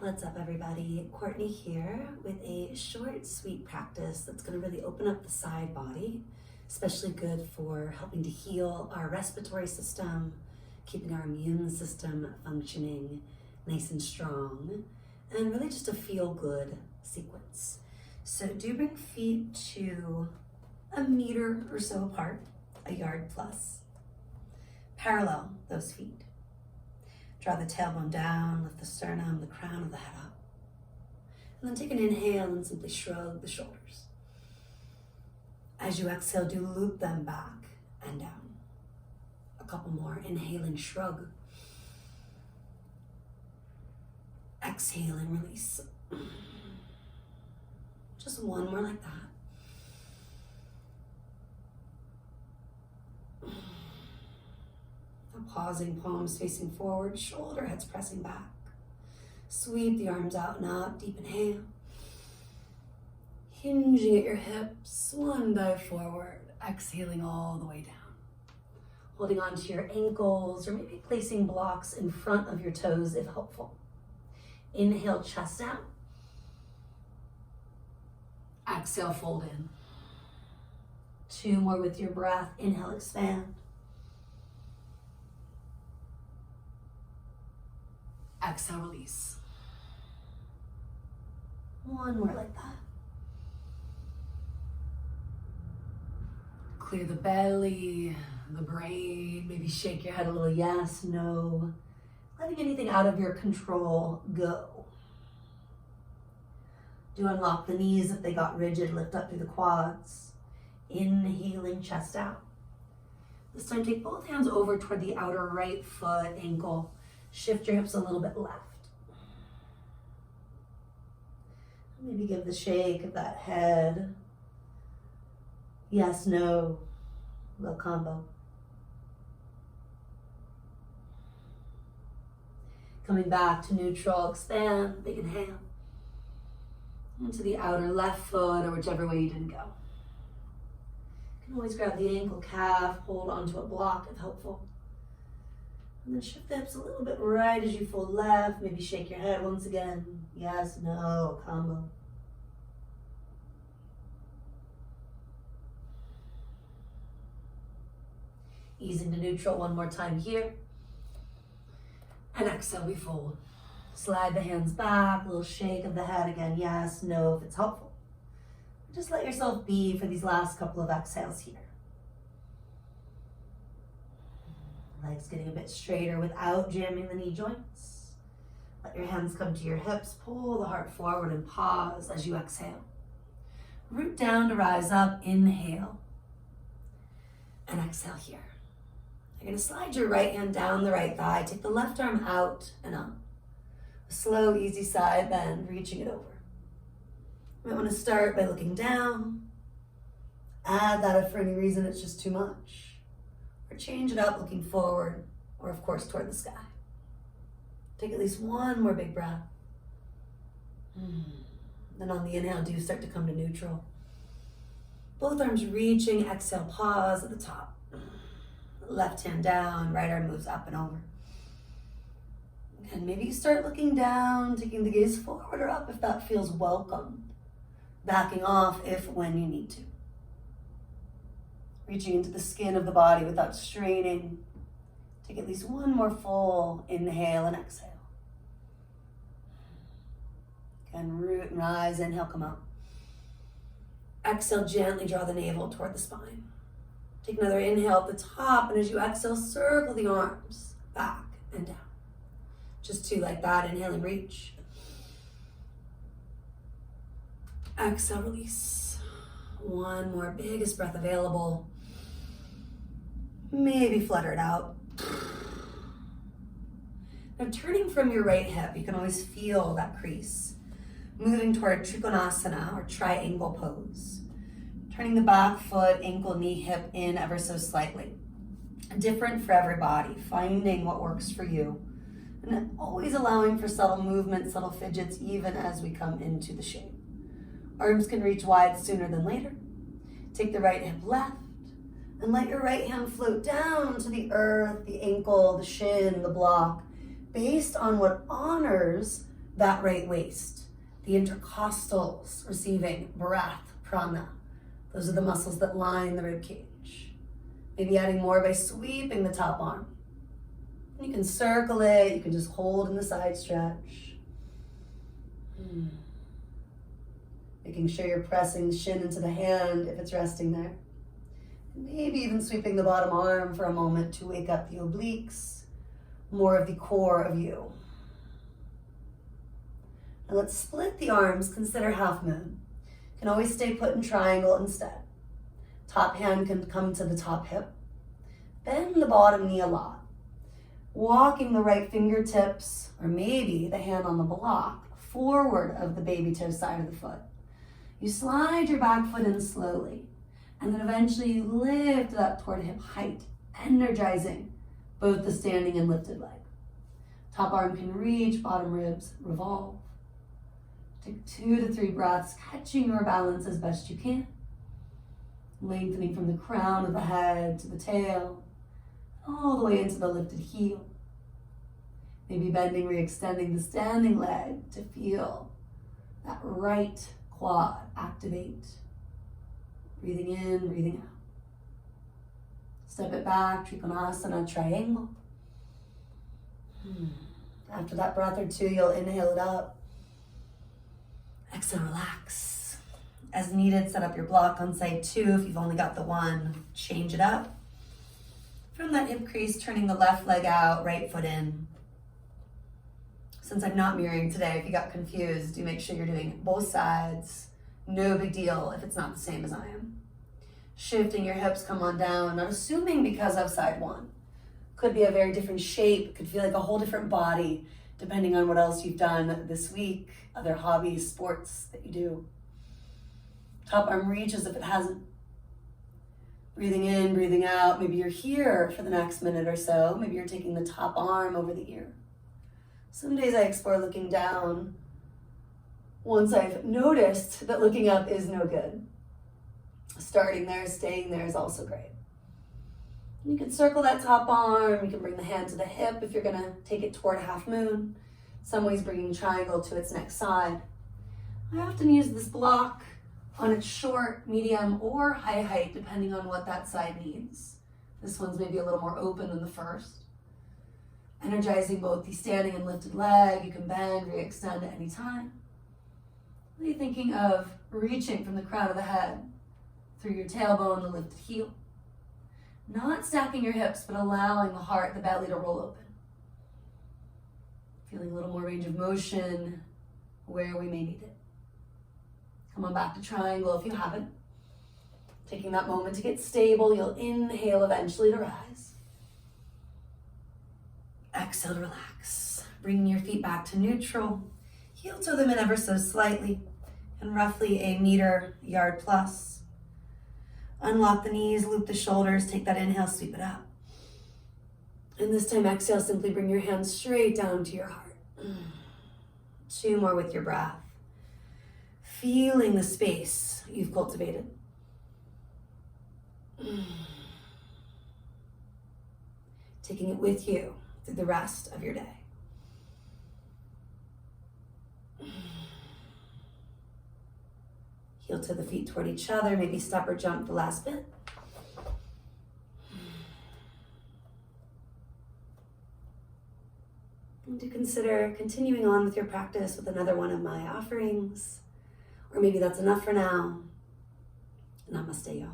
What's up, everybody? Courtney here with a short, sweet practice that's going to really open up the side body, especially good for helping to heal our respiratory system, keeping our immune system functioning nice and strong, and really just a feel-good sequence. So do bring feet to a meter or so apart, a yard plus. Parallel those feet. Draw the tailbone down, lift the sternum, the crown of the head up. And then take an inhale and simply shrug the shoulders. As you exhale, do loop them back and down. A couple more. Inhaling, shrug. Exhaling, release. Just one more like that. Pausing, palms facing forward, shoulder heads pressing back. Sweep the arms out and up, deep inhale. Hinging at your hips, one dive forward, exhaling all the way down. Holding onto your ankles or maybe placing blocks in front of your toes if helpful. Inhale, chest out. Exhale, fold in. Two more with your breath. Inhale, expand. Exhale, release. One more like that. Clear the belly, the brain, maybe shake your head a little yes, no. Letting anything out of your control go. Do unlock the knees if they got rigid, lift up through the quads. Inhaling, chest out. This time take both hands over toward the outer right foot, ankle. Shift your hips a little bit left. Maybe give the shake of that head. Yes, no, little combo. Coming back to neutral, expand, big inhale. Into the outer left foot or whichever way you didn't go. You can always grab the ankle, calf, hold onto a block if helpful. And then shift the hips a little bit right as you fold left. Maybe shake your head once again. Yes, no, combo. Easing to neutral one more time here. And exhale, we fold. Slide the hands back, a little shake of the head again. Yes, no, if it's helpful. Just let yourself be for these last couple of exhales here. Legs getting a bit straighter without jamming the knee joints. Let your hands come to your hips. Pull the heart forward and pause as you exhale. Root down to rise up. Inhale. And exhale here. You're going to slide your right hand down the right thigh. Take the left arm out and up. A slow, easy side bend, reaching it over. You might want to start by looking down. Add that if for any reason it's just too much. Or change it up looking forward, or of course toward the sky. Take at least one more big breath. Then on the inhale, do start to come to neutral. Both arms reaching, exhale, pause at the top. Left hand down, right arm moves up and over. And maybe you start looking down, taking the gaze forward or up if that feels welcome. Backing off if when you need to. Reaching into the skin of the body without straining. Take at least one more full inhale and exhale. Again, root and rise, inhale, come up. Exhale, gently draw the navel toward the spine. Take another inhale at the top, and as you exhale, circle the arms back and down. Just two like that, inhaling, reach. Exhale, release. One more, biggest breath available. Maybe flutter it out. Now turning from your right hip, you can always feel that crease. Moving toward Trikonasana or triangle pose. Turning the back foot, ankle, knee, hip in ever so slightly. Different for everybody, finding what works for you. And always allowing for subtle movements, subtle fidgets, even as we come into the shape. Arms can reach wide sooner than later. Take the right hip left. And let your right hand float down to the earth, the ankle, the shin, the block, based on what honors that right waist. The intercostals receiving breath, prana. Those are the muscles that line the rib cage. Maybe adding more by sweeping the top arm. You can circle it, you can just hold in the side stretch. Making sure you're pressing the shin into the hand if it's resting there. Maybe even sweeping the bottom arm for a moment to wake up the obliques, more of the core of you. Now let's split the arms, consider half moon. You can always stay put in triangle instead. Top hand can come to the top hip. Bend the bottom knee a lot. Walking the right fingertips, or maybe the hand on the block, forward of the baby toe side of the foot. You slide your back foot in slowly, and then eventually you lift it up toward hip height, energizing both the standing and lifted leg. Top arm can reach, bottom ribs revolve. Take 2 to 3 breaths, catching your balance as best you can. Lengthening from the crown of the head to the tail, all the way into the lifted heel. Maybe bending, re-extending the standing leg to feel that right quad activate. Breathing in, breathing out. Step it back, Trikonasana, triangle. After that breath or two, you'll inhale it up. Exhale, relax. As needed, set up your block on side 2. If you've only got the one, change it up. From that hip crease, turning the left leg out, right foot in. Since I'm not mirroring today, if you got confused, do make sure you're doing both sides. No big deal if it's not the same as I am. Shifting your hips, come on down, not assuming because of side 1. Could be a very different shape, could feel like a whole different body, depending on what else you've done this week, other hobbies, sports that you do. Top arm reaches if it hasn't. Breathing in, breathing out. Maybe you're here for the next minute or so. Maybe you're taking the top arm over the ear. Some days I explore looking down once I've noticed that looking up is no good. Starting there, staying there is also great. You can circle that top arm. You can bring the hand to the hip if you're going to take it toward half moon. Some ways bringing triangle to its next side. I often use this block on its short, medium, or high height, depending on what that side needs. This one's maybe a little more open than the first. Energizing both the standing and lifted leg. You can bend, re-extend at any time. Really thinking of reaching from the crown of the head through your tailbone, the lifted heel. Not stacking your hips, but allowing the heart, the belly to roll open. Feeling a little more range of motion where we may need it. Come on back to triangle if you haven't. Taking that moment to get stable, you'll inhale eventually to rise. Exhale to relax. Bringing your feet back to neutral. Heel toe them in ever so slightly, and roughly a meter, yard plus. Unlock the knees, loop the shoulders, take that inhale, sweep it up. And this time, exhale, simply bring your hands straight down to your heart. 2 more with your breath. Feeling the space you've cultivated. Taking it with you through the rest of your day. Heel to the feet toward each other. Maybe step or jump the last bit. And to consider continuing on with your practice with another one of my offerings. Or maybe that's enough for now. Namaste, y'all.